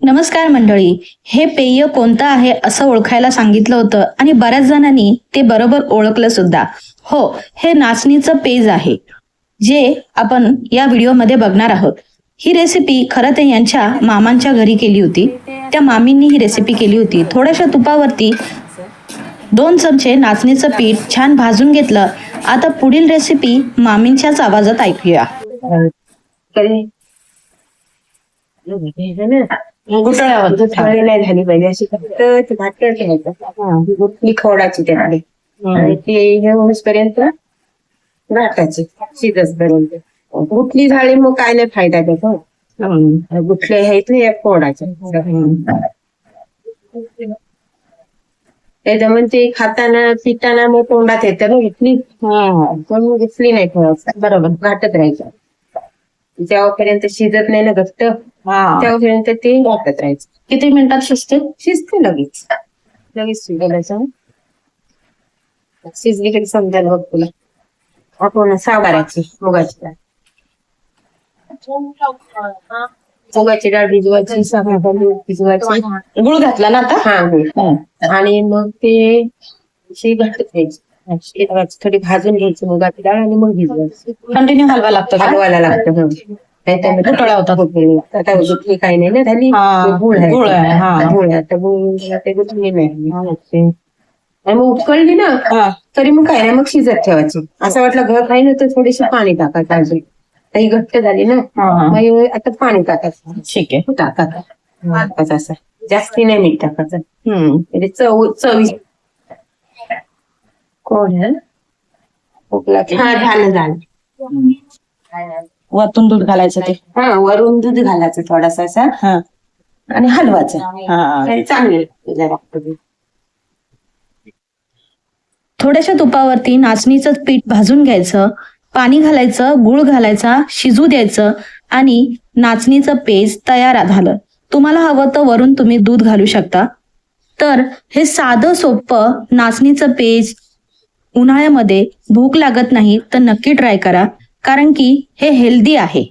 नमस्कार मंडळी. हे पेय कोणतं आहे असं ओळखायला सांगितलं होतं आणि बऱ्याच जणांनी ते बरोबर ओळखलं सुद्धा. हो, हे नाचणीचं पेज आहे जे आपण या व्हिडिओमध्ये बघणार आहोत. ही रेसिपी खरं तर यांच्या मामांच्या घरी केली होती. त्या मामींनी ही रेसिपी केली होती. थोड्याशा तुपावरती 2 चमचे नाचणीचं पीठ छान भाजून घेतलं. आता पुढील रेसिपी मामींच्याच आवाजात ऐकूया. गुठळ्यावर गुठळी नाही झाली पाहिजे अशी फक्त भाकर ठेवायचं. गुठली खोडाची त्यामध्ये आणि ते हे होईपर्यंत घाटायची शिजसपर्यंत. गुठली झाली मग काय नाही फायदा त्याचा. गुठले आहेत या फोडाचे त्याच्यामुळे ते खाताना पिताना मग तोंडात येतं ना गुठली. पण गुठली नाही ठेवायचं, बरोबर घाटत राहायचं. जेव्हापर्यंत शिजत नाही ना घट्ट तेव्हापर्यंत ते घाटत राहायचं. किती मिनिटात शिजते? शिजते लगेच लगेच शिजवायचं. शिजली तरी समजायला बघ तुला. आपण सावराची मुगाची डाळ मुगाची डाळ भिजवायची, भिजवायची. गुळ घातला ना आता? हा गुळ. आणि मग ते अशी घाटत घ्यायची, थोडी भाजून घ्यायची मुगाची डाळ आणि मग भिजवायची. कंटिन्यू हलवा लागतो का? हलवायला लागतं. गुठळ्या होतात. आता गुठली काही नाही ना झाली. गुळ आहे. गुळ आहे, हा. गुळ आहे. आता गुळ ते गुठली नाही. आणि मग उकळली ना तरी मग काय नाही, मग शिजत ठेवायची. असं वाटलं घर काही ना तर थोडीशी पाणी टाकायचं. अजून ही घट्ट झाली ना मग आता पाणी टाकायचं. ठीक आहे. टाकायचं असं जास्ती नाही मीठ टाकायचं. म्हणजे चवी कोण झालं. वरतून दूध घालायचं ते. वरून दूध घालायचं थोडासा असा आणि हलवायचं. चांगले थोड्याशा तुपावरती नाचणीचं पीठ भाजून घ्यायचं, पाणी घालायचं, गुळ घालायचा, शिजू द्यायचं आणि नाचणीचं पेज तयार झालं. तुम्हाला हवं तर वरून तुम्ही दूध घालू शकता. तर हे साधं सोपं नाचणीचं पेज उन्हाळ्यामध्ये भूक लागत नाही तर नक्की ट्राय करा, कारण की हे हेल्दी आहे.